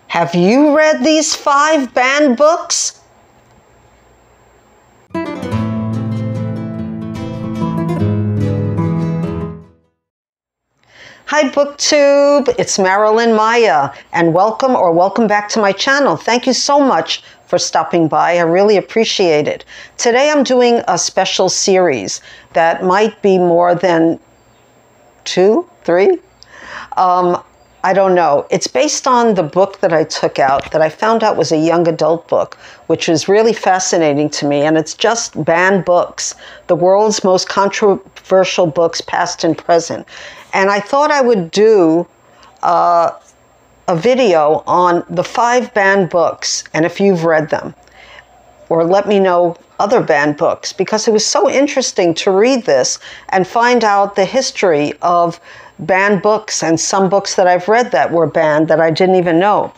Have you read these 5 banned books? Hi BookTube, it's Marilyn Maya, and welcome back to my channel. Thank you so much for stopping by. I really appreciate it. Today I'm doing a special series that might be more than 2, 3. I don't know. It's based on the book that I took out that I found out was a young adult book, which was really fascinating to me. And it's just banned books, the world's most controversial books, past and present. And I thought I would do a video on the 5 banned books, and if you've read them, or let me know other banned books, because it was so interesting to read this and find out the history of banned books and some books that I've read that were banned that I didn't even know.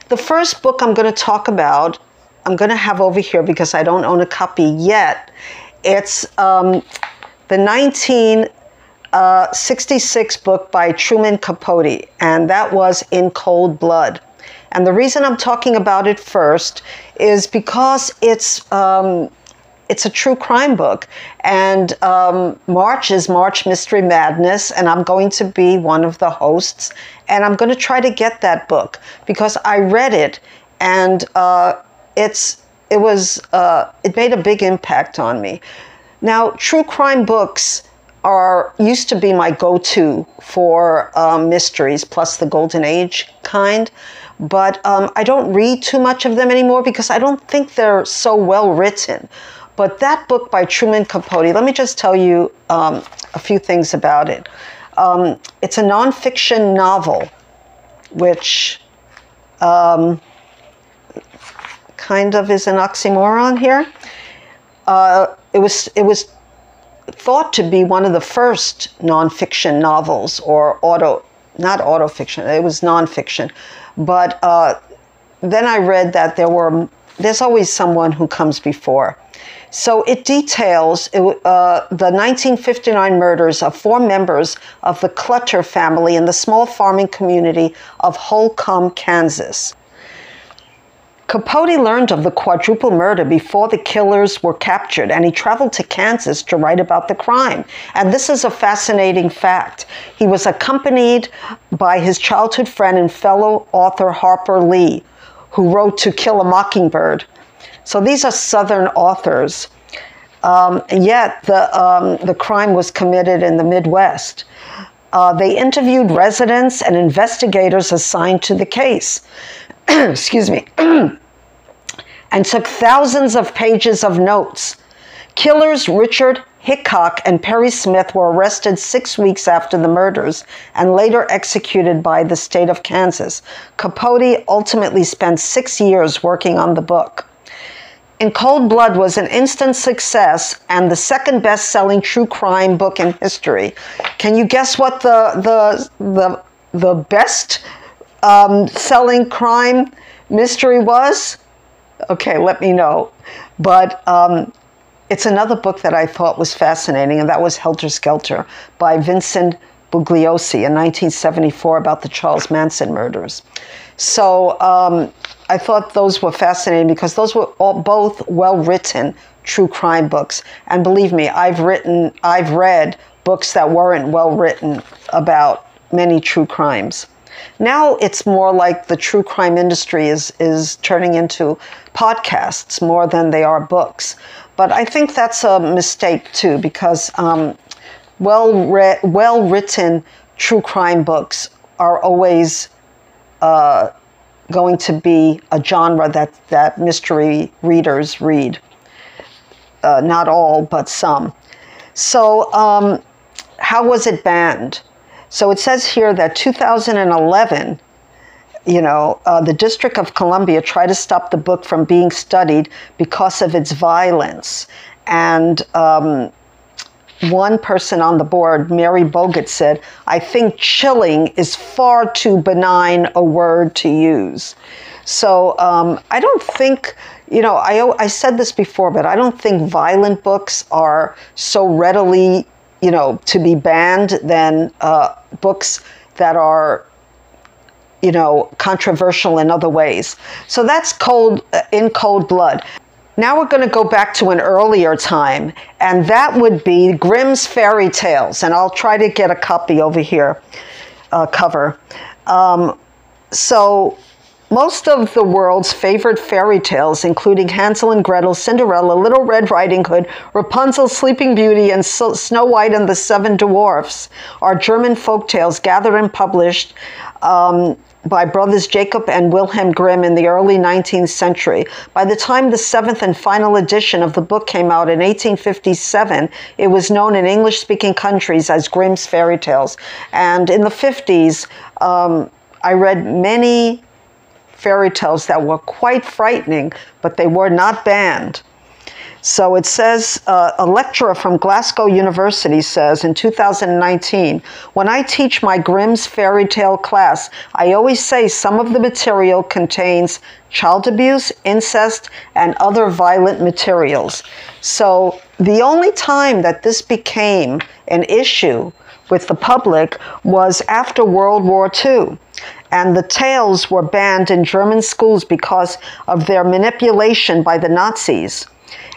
The first book I'm going to talk about, I'm going to have over here because I don't own a copy yet. It's the 1966 book by Truman Capote, and that was In Cold Blood. And the reason I'm talking about it first is because it's a true crime book, and March is March Mystery Madness, and I'm going to be one of the hosts, and I'm going to try to get that book because I read it, and it made a big impact on me. Now, true crime books used to be my go-to for mysteries, plus the Golden Age kind. But I don't read too much of them anymore because I don't think they're so well written. But that book by Truman Capote, let me just tell you a few things about it. It's a nonfiction novel, which kind of is an oxymoron here. It was thought to be one of the first nonfiction novels, or not autofiction, it was nonfiction. But then I read that there's always someone who comes before. So it details the 1959 murders of 4 members of the Clutter family in the small farming community of Holcomb, Kansas. Capote learned of the quadruple murder before the killers were captured, and he traveled to Kansas to write about the crime. And this is a fascinating fact. He was accompanied by his childhood friend and fellow author Harper Lee, who wrote To Kill a Mockingbird. So these are Southern authors, yet the crime was committed in the Midwest. They interviewed residents and investigators assigned to the case. Excuse me. And took thousands of pages of notes. Killers Richard Hickok and Perry Smith were arrested 6 weeks after the murders and later executed by the state of Kansas. Capote ultimately spent 6 years working on the book. In Cold Blood was an instant success and the second best-selling true crime book in history. Can you guess what the best selling crime mystery was? Okay, let me know. But it's another book that I thought was fascinating, and that was Helter Skelter by Vincent Bugliosi in 1974 about the Charles Manson murders. So I thought those were fascinating because those were both well-written true crime books. And believe me, I've read books that weren't well-written about many true crimes. Now it's more like the true crime industry is turning into podcasts more than they are books. But I think that's a mistake too, because well-written true crime books are always going to be a genre that mystery readers read. Not all, but some. So how was it banned? So it says here that 2011, the District of Columbia tried to stop the book from being studied because of its violence. And one person on the board, Mary Bogut, said, "I think chilling is far too benign a word to use." So I don't think, I said this before, but I don't think violent books are so readily to be banned than books that are controversial in other ways. So that's in cold blood. Now we're going to go back to an earlier time, and that would be Grimm's fairy tales. And I'll try to get a copy over here, cover. So most of the world's favorite fairy tales, including Hansel and Gretel, Cinderella, Little Red Riding Hood, Rapunzel, Sleeping Beauty, and Snow White and the Seven Dwarfs, are German folk tales gathered and published by brothers Jacob and Wilhelm Grimm in the early 19th century. By the time the seventh and final edition of the book came out in 1857, it was known in English-speaking countries as Grimm's Fairy Tales. And in the 50s, I read many fairy tales that were quite frightening, but they were not banned. So it says, a lecturer from Glasgow University says in 2019, when I teach my Grimm's fairy tale class, I always say some of the material contains child abuse, incest, and other violent materials. So the only time that this became an issue with the public was after World War II. And the tales were banned in German schools because of their manipulation by the Nazis.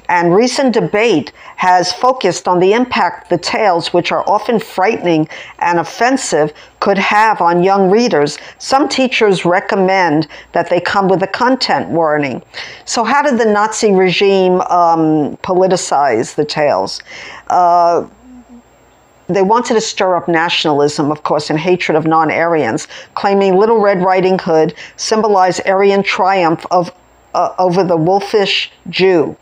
And recent debate has focused on the impact the tales, which are often frightening and offensive, could have on young readers. Some teachers recommend that they come with a content warning. So how did the Nazi regime politicize the tales? They wanted to stir up nationalism, of course, and hatred of non-Aryans, claiming Little Red Riding Hood symbolized Aryan triumph over the wolfish Jew.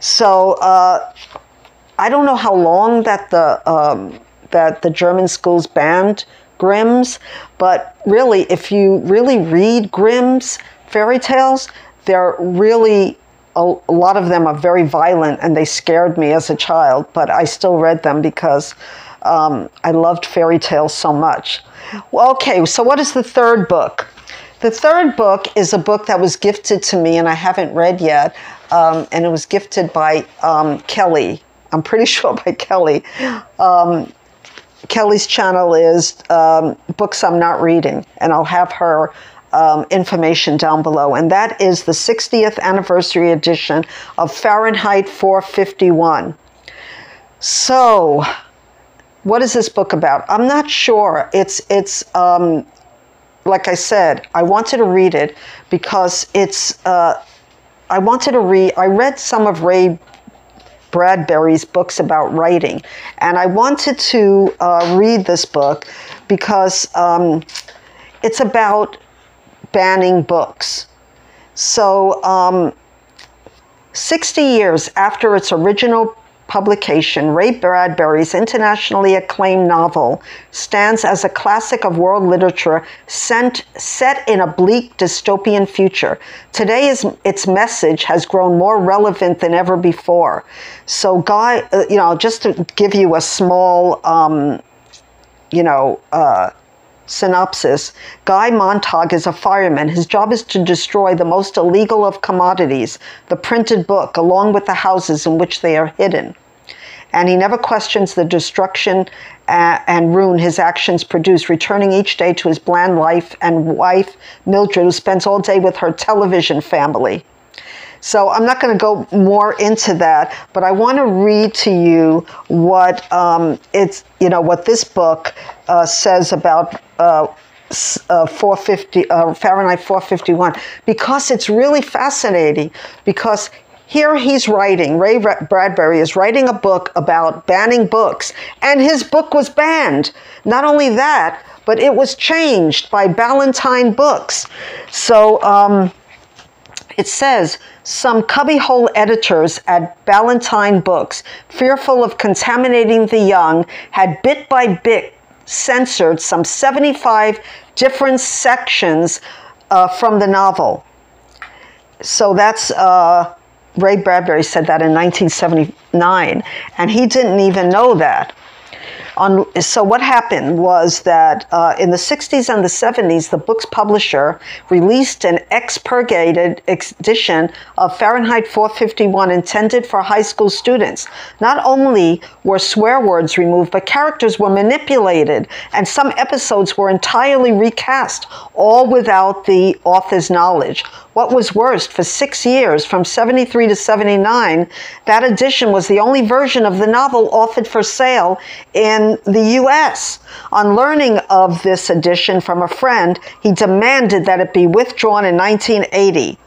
So I don't know how long that the German schools banned Grimm's, but really, if you really read Grimm's fairy tales, they're really, a lot of them are very violent, and they scared me as a child, but I still read them because I loved fairy tales so much. Well, okay, so what is the third book? The third book is a book that was gifted to me and I haven't read yet, and it was gifted by Kelly. I'm pretty sure by Kelly. Kelly's channel is Books I'm Not Reading, and I'll have her information down below. And that is the 60th anniversary edition of Fahrenheit 451. So, what is this book about? I'm not sure. It's like I said, I wanted to read it because I read some of Ray Bradbury's books about writing, and I wanted to read this book because it's about banning books. So 60 years after its original publication, Ray Bradbury's internationally acclaimed novel stands as a classic of world literature set in a bleak dystopian future. Today, its message has grown more relevant than ever before. So, just to give you a small, synopsis, Guy Montag is a fireman. His job is to destroy the most illegal of commodities, the printed book, along with the houses in which they are hidden. And he never questions the destruction and ruin his actions produce, returning each day to his bland life and wife, Mildred, who spends all day with her television family. So I'm not going to go more into that, but I want to read to you what what this book says about Fahrenheit 451, because it's really fascinating. Because here he's writing, Ray Bradbury is writing a book about banning books, and his book was banned. Not only that, but it was changed by Ballantine Books. So it says, some cubbyhole editors at Ballantine Books, fearful of contaminating the young, had bit by bit censored some 75 different sections from the novel. So that's... Ray Bradbury said that in 1979, and he didn't even know that. So what happened was that in the 60s and the 70s, the book's publisher released an expurgated edition of Fahrenheit 451 intended for high school students. Not only were swear words removed, but characters were manipulated, and some episodes were entirely recast, all without the author's knowledge. What was worst, for 6 years, from 73 to 79, that edition was the only version of the novel offered for sale in the U.S. On learning of this edition from a friend, he demanded that it be withdrawn in 1980.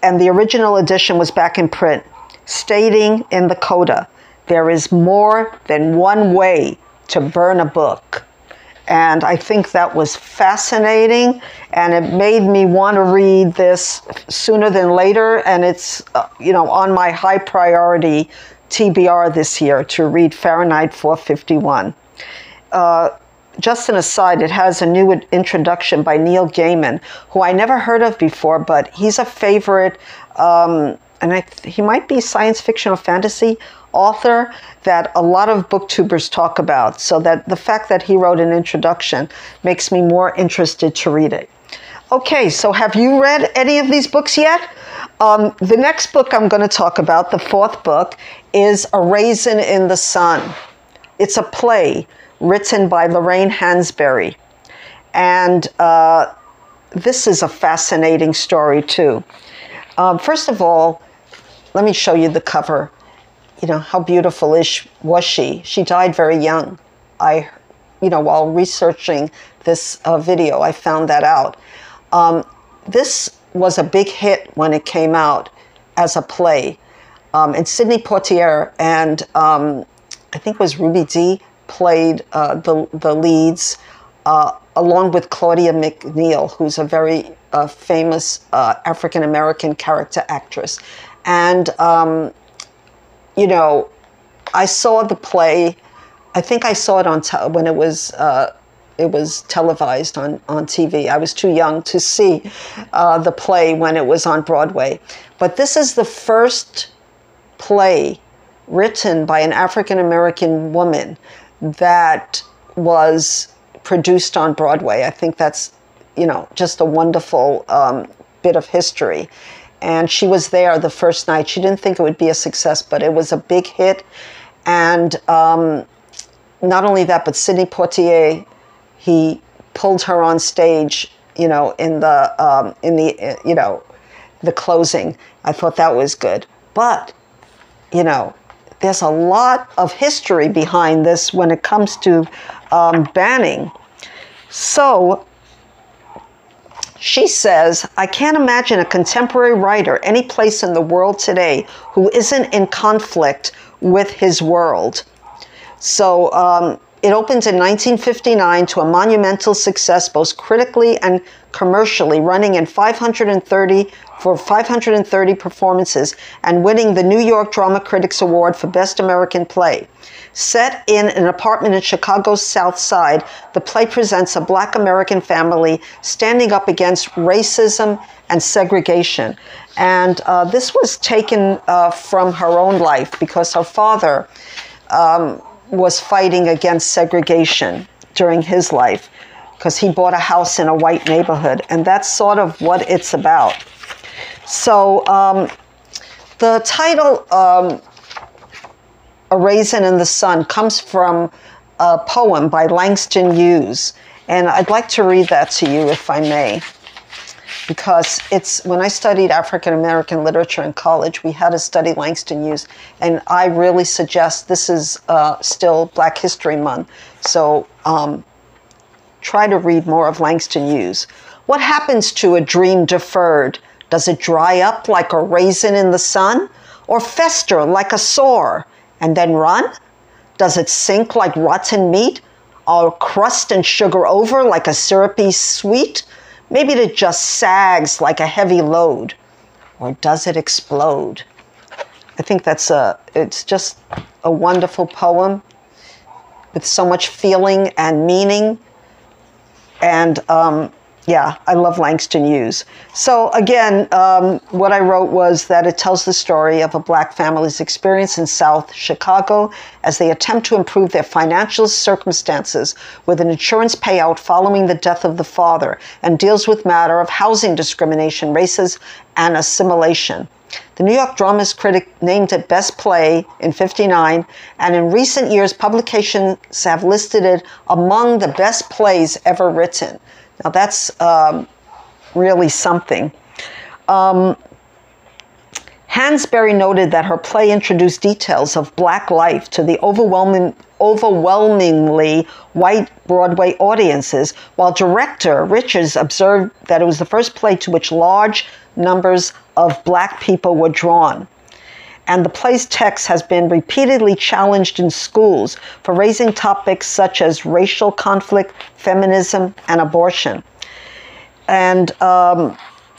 And the original edition was back in print, stating in the coda, "There is more than one way to burn a book." And I think that was fascinating, and it made me want to read this sooner than later. And it's, on my high priority TBR this year to read Fahrenheit 451. Just an aside, it has a new introduction by Neil Gaiman, who I never heard of before, but he's a favorite, he might be science fiction or fantasy author that a lot of booktubers talk about. So that the fact that he wrote an introduction makes me more interested to read it. Okay, so have you read any of these books yet? The next book I'm going to talk about, the fourth book, is A Raisin in the Sun. It's a play written by Loraine Hansberry. And this is a fascinating story too. First of all, let me show you the cover. How beautiful was she? She died very young. While researching this video, I found that out. This was a big hit when it came out as a play. And Sidney Poitier and I think it was Ruby Dee played the leads, along with Claudia McNeil, who's a very famous African-American character actress. And I saw the play. I think I saw it when it was televised on TV. I was too young to see the play when it was on Broadway. But this is the first play written by an African-American woman that was produced on Broadway. I think that's, just a wonderful bit of history. And she was there the first night. She didn't think it would be a success, but it was a big hit. And not only that, but Sidney Poitier, he pulled her on stage, in the closing. I thought that was good. But, there's a lot of history behind this when it comes to banning. So she says, "I can't imagine a contemporary writer any place in the world today who isn't in conflict with his world." So it opens in 1959 to a monumental success, both critically and commercially, running in 530 performances and winning the New York Drama Critics Award for Best American Play. Set in an apartment in Chicago's South Side, the play presents a Black American family standing up against racism and segregation. And this was taken from her own life because her father was fighting against segregation during his life because he bought a house in a white neighborhood. And that's sort of what it's about. So the title, A Raisin in the Sun, comes from a poem by Langston Hughes. And I'd like to read that to you, if I may, because when I studied African American literature in college, we had to study Langston Hughes. And I really suggest, this is still Black History Month, so try to read more of Langston Hughes. What happens to a dream deferred? Does it dry up like a raisin in the sun, or fester like a sore and then run? Does it sink like rotten meat, or crust and sugar over like a syrupy sweet? Maybe it just sags like a heavy load, or does it explode? I think it's just a wonderful poem with so much feeling and meaning. And Yeah, I love Langston Hughes. So again, what I wrote was that it tells the story of a black family's experience in South Chicago as they attempt to improve their financial circumstances with an insurance payout following the death of the father, and deals with matter of housing discrimination, racism, and assimilation. The New York Drama's Critic named it Best Play in '59, and in recent years, publications have listed it among the best plays ever written. Now that's really something. Hansberry noted that her play introduced details of black life to the overwhelmingly white Broadway audiences, while director Richards observed that it was the first play to which large numbers of black people were drawn. And the play's text has been repeatedly challenged in schools for raising topics such as racial conflict, feminism, and abortion. And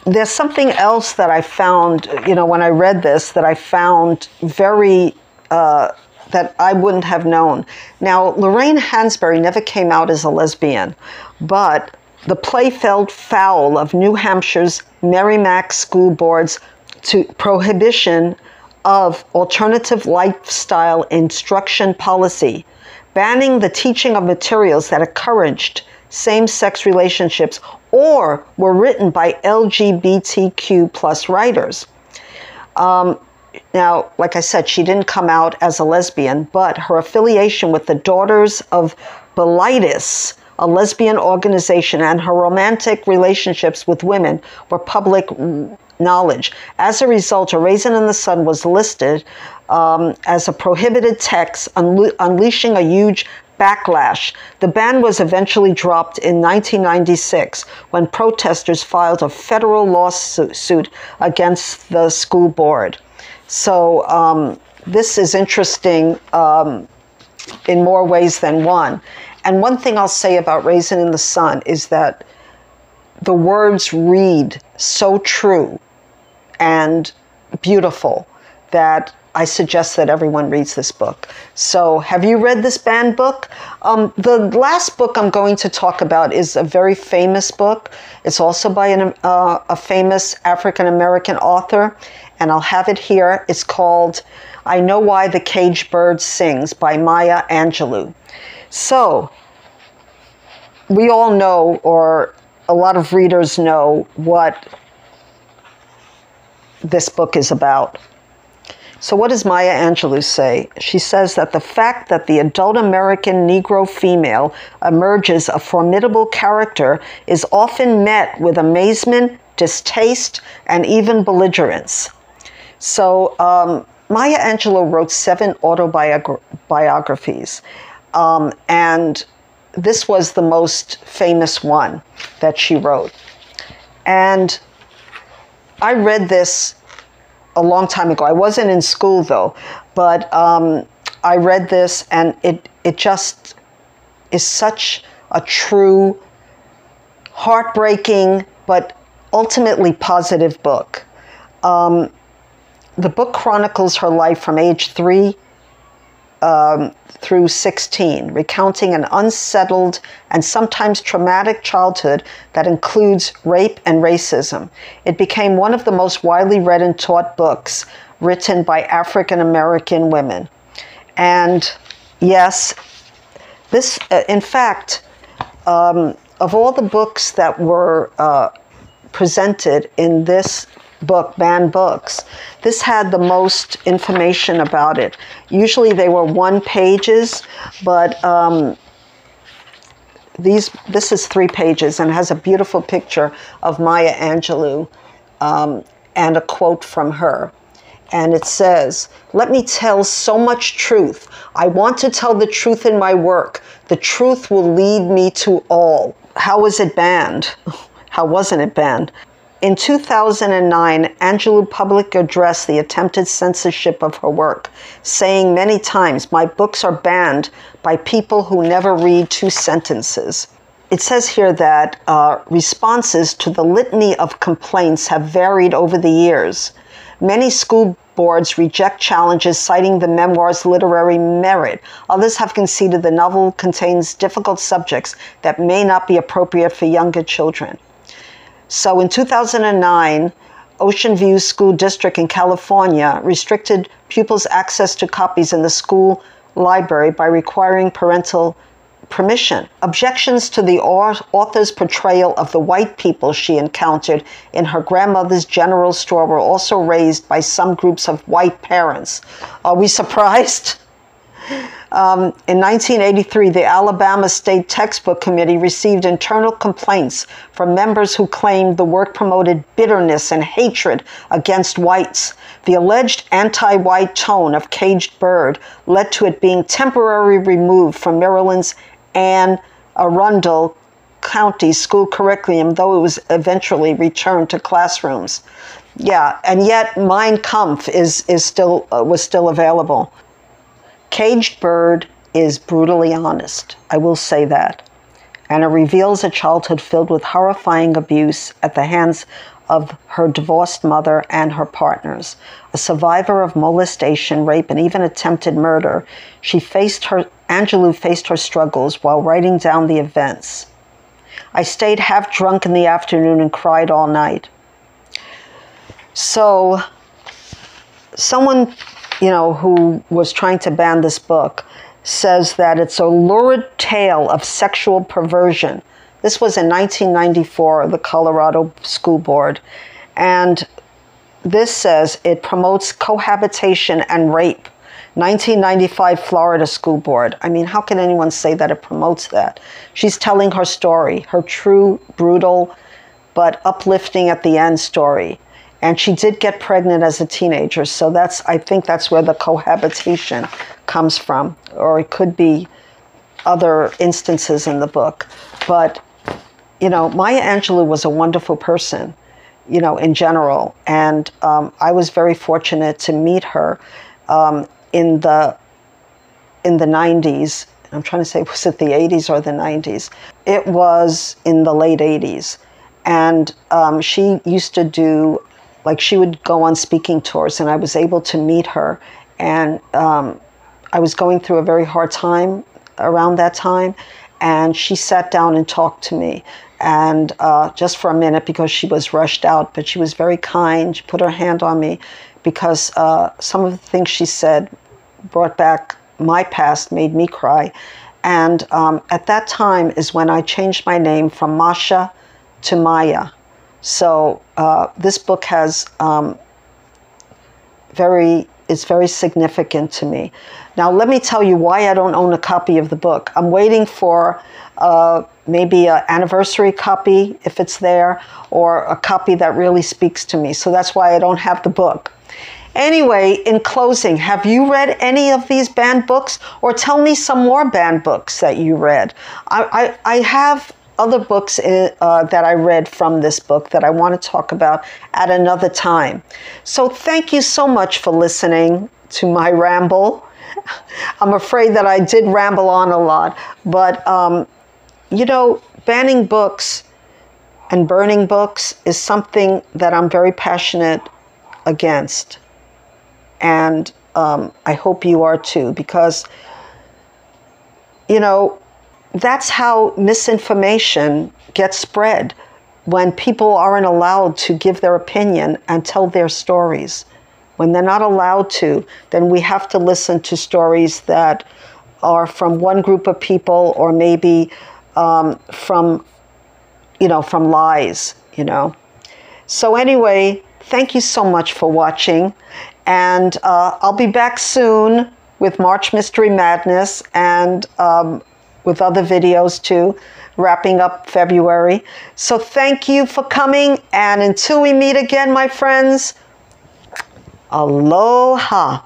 there's something else that I found, when I read this, that I found very, that I wouldn't have known. Now, Loraine Hansberry never came out as a lesbian, but the play fell foul of New Hampshire's Merrimack School Board's prohibition of alternative lifestyle instruction policy, banning the teaching of materials that encouraged same-sex relationships or were written by LGBTQ plus writers. Now, like I said, she didn't come out as a lesbian, but her affiliation with the Daughters of Bilitis, a lesbian organization, and her romantic relationships with women were public knowledge. As a result, A Raisin in the Sun was listed as a prohibited text, unleashing a huge backlash. The ban was eventually dropped in 1996 when protesters filed a federal lawsuit against the school board. So this is interesting in more ways than one. And one thing I'll say about Raisin in the Sun is that the words read so true and beautiful that I suggest that everyone reads this book. So have you read this banned book? The last book I'm going to talk about is a very famous book. It's also by a famous African-American author, and I'll have it here. It's called I Know Why the Caged Bird Sings by Maya Angelou. So we all know, or a lot of readers know, what this book is about. So what does Maya Angelou say? She says that the fact that the adult American Negro female emerges a formidable character is often met with amazement, distaste, and even belligerence. So Maya Angelou wrote 7 autobiographies, and this was the most famous one that she wrote. And I read this a long time ago. I wasn't in school though, but I read this, and it just is such a true, heartbreaking, but ultimately positive book. The book chronicles her life from age 3 through 16, recounting an unsettled and sometimes traumatic childhood that includes rape and racism. It became one of the most widely read and taught books written by African American women. And yes, this, in fact, of all the books that were presented in this book, Banned Books, this had the most information about it. Usually they were 1 pages, but this is 3 pages and has a beautiful picture of Maya Angelou and a quote from her. And it says, "Let me tell so much truth. I want to tell the truth in my work. The truth will lead me to all." How was it banned? How wasn't it banned? In 2009, Angelou publicly addressed the attempted censorship of her work, saying many times, "My books are banned by people who never read 2 sentences." It says here that responses to the litany of complaints have varied over the years. Many school boards reject challenges, citing the memoir's literary merit. Others have conceded the novel contains difficult subjects that may not be appropriate for younger children. So in 2009, Ocean View School District in California restricted pupils' access to copies in the school library by requiring parental permission. Objections to the author's portrayal of the white people she encountered in her grandmother's general store were also raised by some groups of white parents. Are we surprised? In 1983, the Alabama State Textbook Committee received internal complaints from members who claimed the work promoted bitterness and hatred against whites. The alleged anti-white tone of Caged Bird led to it being temporarily removed from Maryland's Anne Arundel County school curriculum, though it was eventually returned to classrooms. Yeah, and yet Mein Kampf was still available. Caged Bird is brutally honest, I will say that, and it reveals a childhood filled with horrifying abuse at the hands of her divorced mother and her partners. A survivor of molestation, rape, and even attempted murder, Angelou faced her struggles while writing down the events. I stayed half drunk in the afternoon and cried all night. So, someone, who was trying to ban this book says that it's a lurid tale of sexual perversion. This was in 1994, the Colorado School Board. And this says it promotes cohabitation and rape. 1995 Florida School Board. I mean, how can anyone say that it promotes that? She's telling her story, her true, brutal, but uplifting at the end story. And she did get pregnant as a teenager, so I think that's where the cohabitation comes from, or it could be other instances in the book. But, Maya Angelou was a wonderful person, in general, and I was very fortunate to meet her in the 90s. I'm trying to say, was it the 80s or the 90s? It was in the late 80s, and she used to do, she would go on speaking tours, and I was able to meet her. And I was going through a very hard time around that time, and she sat down and talked to me. And just for a minute, because she was rushed out, but she was very kind. She put her hand on me because some of the things she said brought back my past, made me cry. And at that time is when I changed my name from Masha to Maya. So this book has it's very significant to me. Now let me tell you why I don't own a copy of the book. I'm waiting for maybe an anniversary copy, if it's there, or a copy that really speaks to me. So that's why I don't have the book. Anyway, in closing, have you read any of these banned books? Or tell me some more banned books that you read. I have other books that I read from this book that I want to talk about at another time. So thank you so much for listening to my ramble. I'm afraid that I did ramble on a lot, but banning books and burning books is something that I'm very passionate against. And I hope you are too, because, that's how misinformation gets spread, when people aren't allowed to give their opinion and tell their stories. When they're not allowed to, then we have to listen to stories that are from one group of people, or maybe from lies, So anyway, thank you so much for watching. And I'll be back soon with March Mystery Madness and with other videos too, wrapping up February. So thank you for coming, and until we meet again, my friends, aloha.